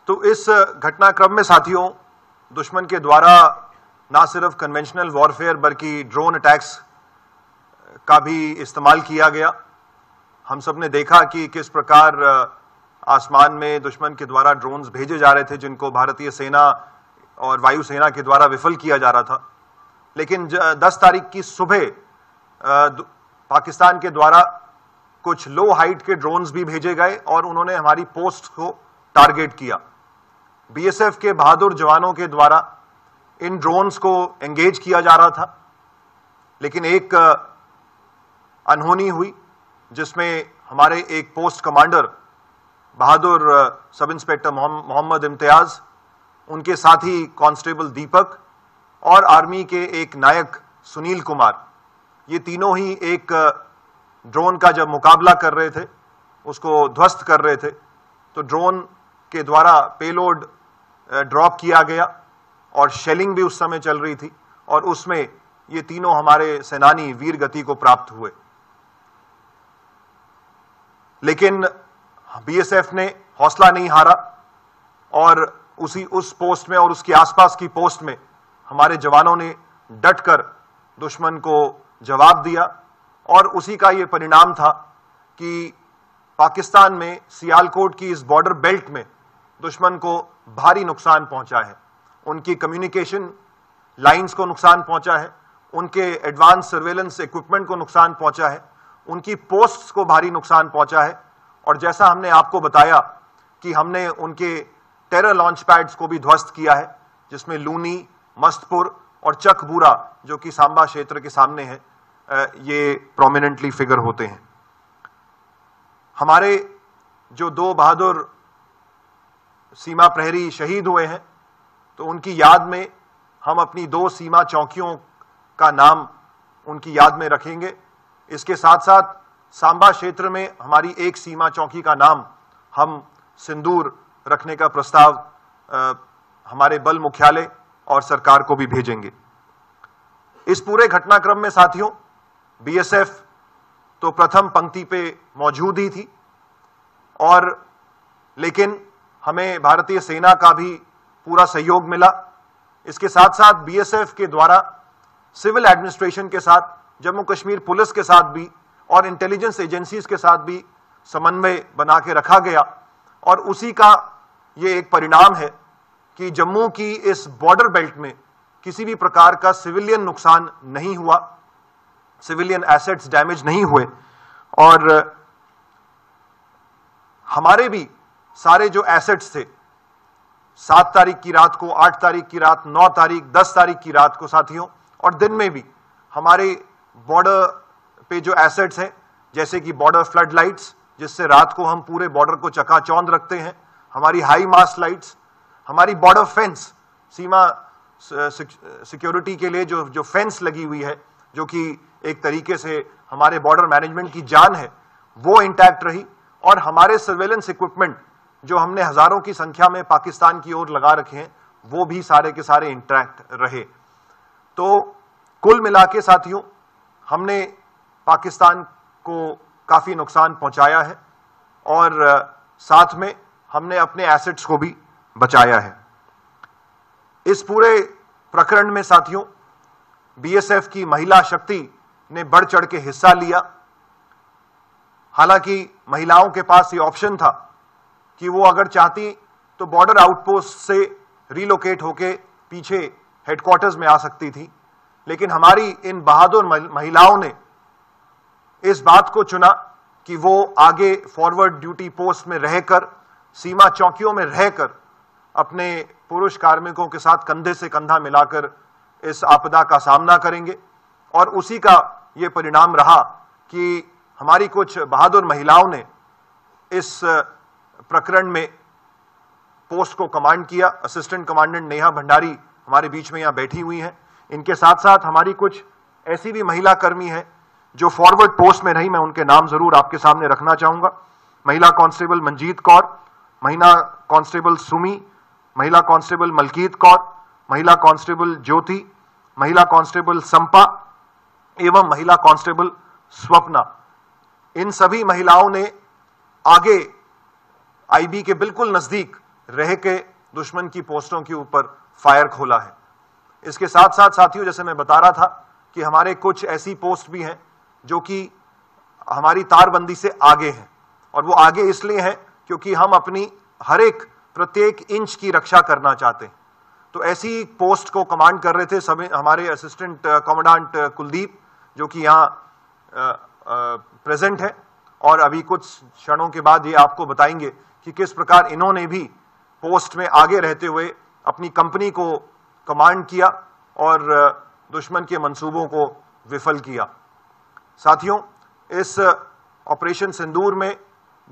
तो इस घटनाक्रम में साथियों, दुश्मन के द्वारा ना सिर्फ कन्वेंशनल वॉरफेयर बल्कि ड्रोन अटैक्स का भी इस्तेमाल किया गया। हम सब ने देखा कि किस प्रकार आसमान में दुश्मन के द्वारा ड्रोन्स भेजे जा रहे थे, जिनको भारतीय सेना और वायुसेना के द्वारा विफल किया जा रहा था। लेकिन 10 तारीख की सुबह पाकिस्तान के द्वारा कुछ लो हाइट के ड्रोन्स भी भेजे गए और उन्होंने हमारी पोस्ट को टारगेट किया। बीएसएफ के बहादुर जवानों के द्वारा इन ड्रोन्स को एंगेज किया जा रहा था, लेकिन एक अनहोनी हुई जिसमें हमारे एक पोस्ट कमांडर बहादुर सब इंस्पेक्टर मोहम्मद इम्तियाज, उनके साथी कांस्टेबल दीपक और आर्मी के एक नायक सुनील कुमार, ये तीनों ही एक ड्रोन का जब मुकाबला कर रहे थे, उसको ध्वस्त कर रहे थे, तो ड्रोन के द्वारा पेलोड ड्रॉप किया गया और शेलिंग भी उस समय चल रही थी और उसमें ये तीनों हमारे सेनानी वीर गति को प्राप्त हुए। लेकिन बीएसएफ ने हौसला नहीं हारा और उस पोस्ट में और उसके आसपास की पोस्ट में हमारे जवानों ने डटकर दुश्मन को जवाब दिया और उसी का ये परिणाम था कि पाकिस्तान में सियालकोट की इस बॉर्डर बेल्ट में दुश्मन को भारी नुकसान पहुंचा है। उनकी कम्युनिकेशन लाइंस को नुकसान पहुंचा है, उनके एडवांस सर्वेलेंस इक्विपमेंट को नुकसान पहुंचा है, उनकी पोस्ट्स को भारी नुकसान पहुंचा है और जैसा हमने आपको बताया कि हमने उनके टेरर लॉन्च पैड्स को भी ध्वस्त किया है, जिसमें लूनी, मस्तपुर और चकबूरा, जो कि सांबा क्षेत्र के सामने है, ये प्रोमिनेंटली फिगर होते हैं। हमारे जो 2 बहादुर सीमा प्रहरी शहीद हुए हैं, तो उनकी याद में हम अपनी 2 सीमा चौकियों का नाम उनकी याद में रखेंगे। इसके साथ साथ सांबा क्षेत्र में हमारी एक सीमा चौकी का नाम हम सिंदूर रखने का प्रस्ताव हमारे बल मुख्यालय और सरकार को भी भेजेंगे। इस पूरे घटनाक्रम में साथियों, बीएसएफ तो प्रथम पंक्ति पे मौजूद ही थी और लेकिन हमें भारतीय सेना का भी पूरा सहयोग मिला। इसके साथ साथ बीएसएफ के द्वारा सिविल एडमिनिस्ट्रेशन के साथ, जम्मू कश्मीर पुलिस के साथ भी और इंटेलिजेंस एजेंसीज के साथ भी समन्वय बना के रखा गया और उसी का ये एक परिणाम है कि जम्मू की इस बॉर्डर बेल्ट में किसी भी प्रकार का सिविलियन नुकसान नहीं हुआ, सिविलियन एसेट्स डैमेज नहीं हुए और हमारे भी सारे जो एसेट्स थे 7 तारीख की रात को, 8 तारीख की रात, 9 तारीख, 10 तारीख की रात को साथियों, और दिन में भी हमारे बॉर्डर पे जो एसेट्स हैं, जैसे कि बॉर्डर फ्लड लाइट्स, जिससे रात को हम पूरे बॉर्डर को चकाचौंध रखते हैं, हमारी हाई मास्ट लाइट्स, हमारी बॉर्डर फेंस, सीमा सिक्योरिटी के लिए जो फेंस लगी हुई है, जो कि एक तरीके से हमारे बॉर्डर मैनेजमेंट की जान है, वो इंटैक्ट रही और हमारे सर्वेलेंस इक्विपमेंट जो हमने हजारों की संख्या में पाकिस्तान की ओर लगा रखे हैं, वो भी सारे के सारे इंटैक्ट रहे। तो कुल मिला के साथियों, हमने पाकिस्तान को काफी नुकसान पहुंचाया है और साथ में हमने अपने एसेट्स को भी बचाया है। इस पूरे प्रकरण में साथियों, बीएसएफ की महिला शक्ति ने बढ़ चढ़ के हिस्सा लिया। हालांकि महिलाओं के पास ये ऑप्शन था कि वो अगर चाहती तो बॉर्डर आउटपोस्ट से रिलोकेट होके पीछे हेडक्वार्टर्स में आ सकती थी, लेकिन हमारी इन बहादुर महिलाओं ने इस बात को चुना कि वो आगे फॉरवर्ड ड्यूटी पोस्ट में रहकर, सीमा चौकियों में रहकर अपने पुरुष कार्मिकों के साथ कंधे से कंधा मिलाकर इस आपदा का सामना करेंगे और उसी का ये परिणाम रहा कि हमारी कुछ बहादुर महिलाओं ने इस प्रकरण में पोस्ट को कमांड किया। असिस्टेंट कमांडेंट नेहा भंडारी हमारे बीच में यहां बैठी हुई हैं। इनके साथ साथ हमारी कुछ ऐसी भी महिला कर्मी हैं जो फॉरवर्ड पोस्ट में रही, मैं उनके नाम जरूर आपके सामने रखना चाहूंगा। महिला कांस्टेबल मंजीत कौर, महिला कांस्टेबल सुमी, महिला कांस्टेबल मलकीत कौर, महिला कांस्टेबल ज्योति, महिला कांस्टेबल संपा एवं महिला कांस्टेबल स्वप्ना। इन सभी महिलाओं ने आगे आईबी के बिल्कुल नजदीक रह के दुश्मन की पोस्टों के ऊपर फायर खोला है। इसके साथ साथ साथियों, जैसे मैं बता रहा था कि हमारे कुछ ऐसी पोस्ट भी हैं जो कि हमारी तारबंदी से आगे हैं, और वो आगे इसलिए हैं क्योंकि हम अपनी हर एक प्रत्येक इंच की रक्षा करना चाहते हैं। तो ऐसी पोस्ट को कमांड कर रहे थे सभी हमारे असिस्टेंट कमांडेंट कुलदीप, जो कि यहाँ प्रेजेंट है, और अभी कुछ क्षणों के बाद ये आपको बताएंगे कि किस प्रकार इन्होंने भी पोस्ट में आगे रहते हुए अपनी कंपनी को कमांड किया और दुश्मन के मंसूबों को विफल किया। साथियों, इस ऑपरेशन सिंदूर में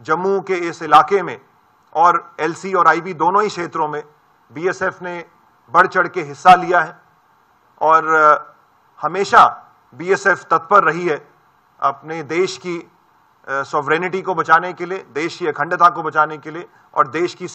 जम्मू के इस इलाके में और एलसी और आईबी दोनों ही क्षेत्रों में बीएसएफ ने बढ़ चढ़ के हिस्सा लिया है, और हमेशा बीएसएफ तत्पर रही है अपने देश की सॉवरेनिटी को बचाने के लिए, देश की अखंडता को बचाने के लिए और देश की